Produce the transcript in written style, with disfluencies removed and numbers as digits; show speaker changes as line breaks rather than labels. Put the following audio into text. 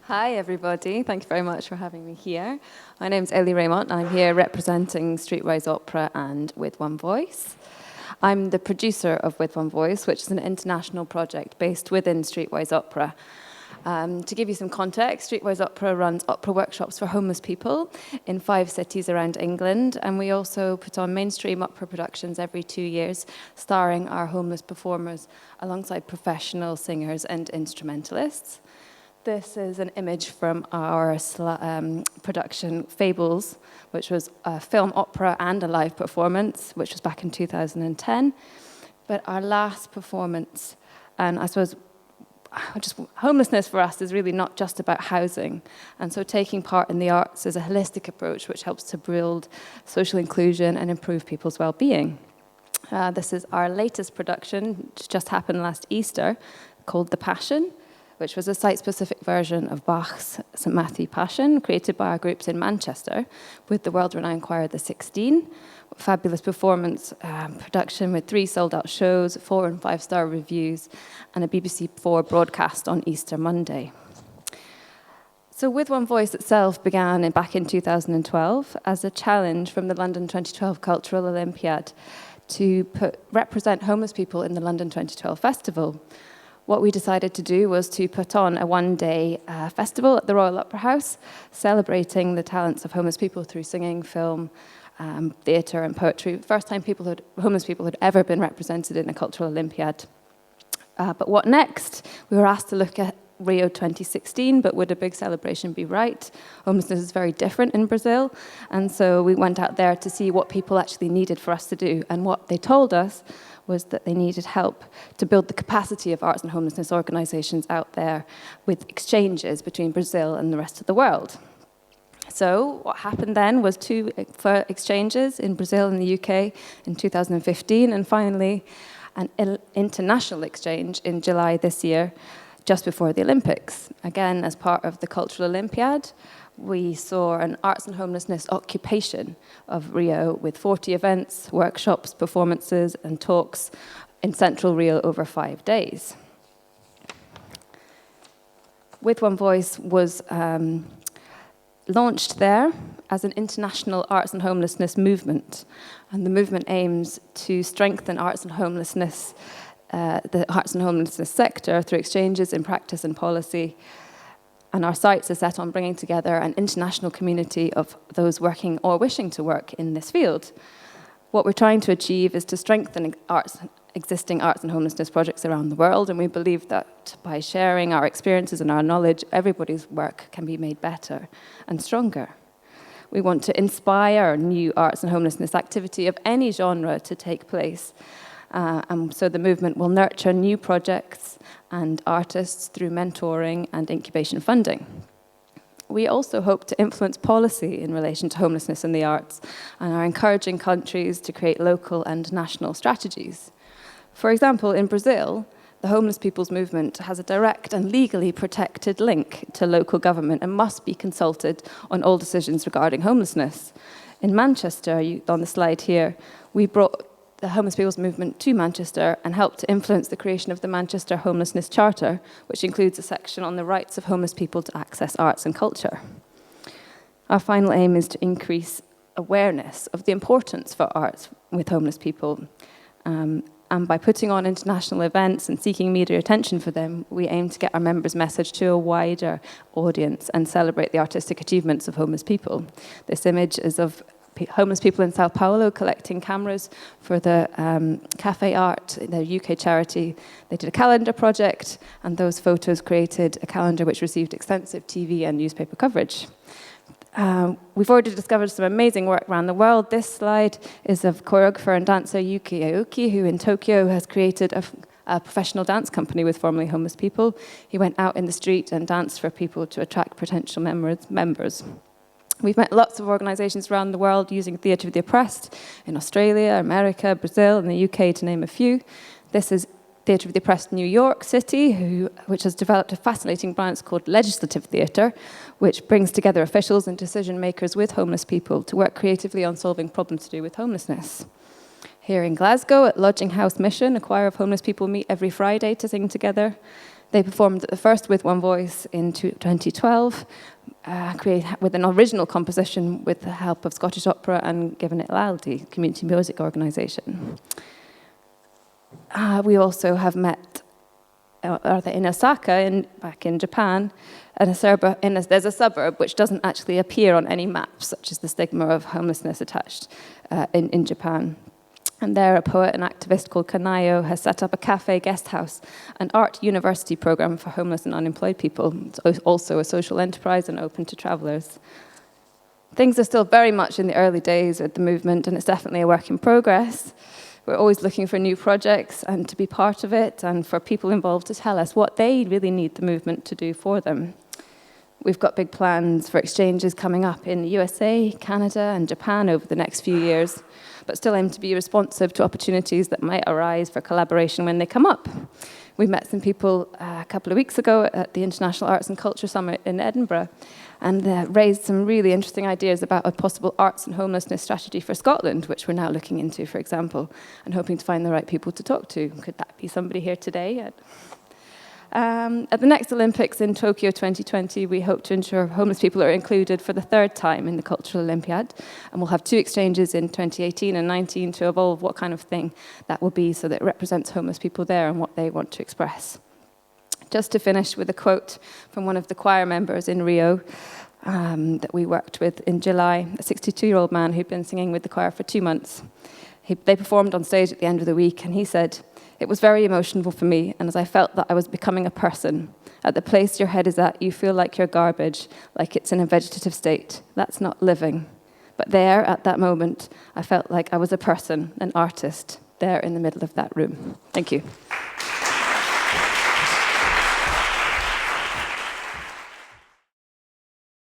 Hi, everybody. Thank you very much for having me here. My name's Ellie Raymont, and I'm here representing Streetwise Opera and With One Voice. I'm the producer of With One Voice, which is an international project based within Streetwise Opera. To give you some context, Streetwise Opera runs opera workshops for homeless people in 5 cities around England, and we also put on mainstream opera productions every 2 years, starring our homeless performers alongside professional singers and instrumentalists. This is an image from our production Fables, which was a film opera and a live performance, which was back in 2010. But our last performance, and I suppose just homelessness for us is really not just about housing. And so taking part in the arts is a holistic approach which helps to build social inclusion and improve people's well-being. This is our latest production, which just happened last Easter, called The Passion, which was a site-specific version of Bach's St. Matthew Passion, created by our groups in Manchester, with the world-renowned choir The 16. Fabulous performance, production with 3 sold-out shows, 4- and 5-star reviews, and a BBC4 broadcast on Easter Monday. So With One Voice itself began back in 2012 as a challenge from the London 2012 Cultural Olympiad to represent homeless people in the London 2012 Festival. What we decided to do was to put on a one-day festival at the Royal Opera House, celebrating the talents of homeless people through singing, film, theatre and poetry. First time homeless people had ever been represented in a cultural Olympiad. But what next? We were asked to look at Rio 2016, but would a big celebration be right? Homelessness is very different in Brazil, and so we went out there to see what people actually needed for us to do, and what they told us was that they needed help to build the capacity of arts and homelessness organisations out there with exchanges between Brazil and the rest of the world. So what happened then was 2 exchanges in Brazil and the UK in 2015, and finally an international exchange in July this year, just before the Olympics. Again, as part of the Cultural Olympiad, we saw an arts and homelessness occupation of Rio with 40 events, workshops, performances, and talks in central Rio over 5 days. With One Voice was launched there as an international arts and homelessness movement, and the movement aims to strengthen arts and homelessness, the arts and homelessness sector through exchanges in practice and policy. And our sights are set on bringing together an international community of those working or wishing to work in this field. What we're trying to achieve is to strengthen existing arts and homelessness projects around the world, and we believe that by sharing our experiences and our knowledge, everybody's work can be made better and stronger. We want to inspire new arts and homelessness activity of any genre to take place. And so the movement will nurture new projects and artists through mentoring and incubation funding. We also hope to influence policy in relation to homelessness in the arts, and are encouraging countries to create local and national strategies. For example, in Brazil, the homeless people's movement has a direct and legally protected link to local government and must be consulted on all decisions regarding homelessness. In Manchester, on the slide here, we brought the homeless people's movement to Manchester and helped to influence the creation of the Manchester Homelessness Charter, which includes a section on the rights of homeless people to access arts and culture. Our final aim is to increase awareness of the importance for arts with homeless people. And by putting on international events and seeking media attention for them, we aim to get our members' message to a wider audience and celebrate the artistic achievements of homeless people. This image is of homeless people in Sao Paulo collecting cameras for the Cafe Art, the UK charity. They did a calendar project, and those photos created a calendar which received extensive TV and newspaper coverage. We've already discovered some amazing work around the world. This slide is of choreographer and dancer Yuki Aoki, who in Tokyo has created a professional dance company with formerly homeless people. He went out in the street and danced for people to attract potential members. We've met lots of organisations around the world using Theatre of the Oppressed in Australia, America, Brazil, and the UK, to name a few. This is Theatre of the Oppressed New York City, which has developed a fascinating branch called Legislative Theatre, which brings together officials and decision makers with homeless people to work creatively on solving problems to do with homelessness. Here in Glasgow, at Lodging House Mission, a choir of homeless people meet every Friday to sing together. They performed at the first With One Voice in 2012, with an original composition with the help of Scottish Opera and Given It Loudly, community music organisation. We also have met in Osaka, back in Japan, there's a suburb which doesn't actually appear on any maps, such as the stigma of homelessness attached in Japan. And there, a poet and activist called Kanayo has set up a cafe, guest house, and art university program for homeless and unemployed people. It's also a social enterprise and open to travellers. Things are still very much in the early days of the movement, and it's definitely a work in progress. We're always looking for new projects and to be part of it, and for people involved to tell us what they really need the movement to do for them. We've got big plans for exchanges coming up in the USA, Canada, and Japan over the next few years, but still aim to be responsive to opportunities that might arise for collaboration when they come up. We met some people a couple of weeks ago at the International Arts and Culture Summit in Edinburgh, and raised some really interesting ideas about a possible arts and homelessness strategy for Scotland, which we're now looking into, for example, and hoping to find the right people to talk to. Could that be somebody here today? At the next Olympics in Tokyo 2020, we hope to ensure homeless people are included for the third time in the Cultural Olympiad, and we'll have 2 exchanges in 2018 and 19 to evolve what kind of thing that will be, so that it represents homeless people there and what they want to express. Just to finish with a quote from one of the choir members in Rio that we worked with in July, a 62-year-old man who'd been singing with the choir for 2 months. They performed on stage at the end of the week, and he said, "It was very emotional for me, and as I felt that I was becoming a person. At the place your head is at, you feel like you're garbage, like it's in a vegetative state. That's not living. But there, at that moment, I felt like I was a person, an artist, there in the middle of that room." Thank you.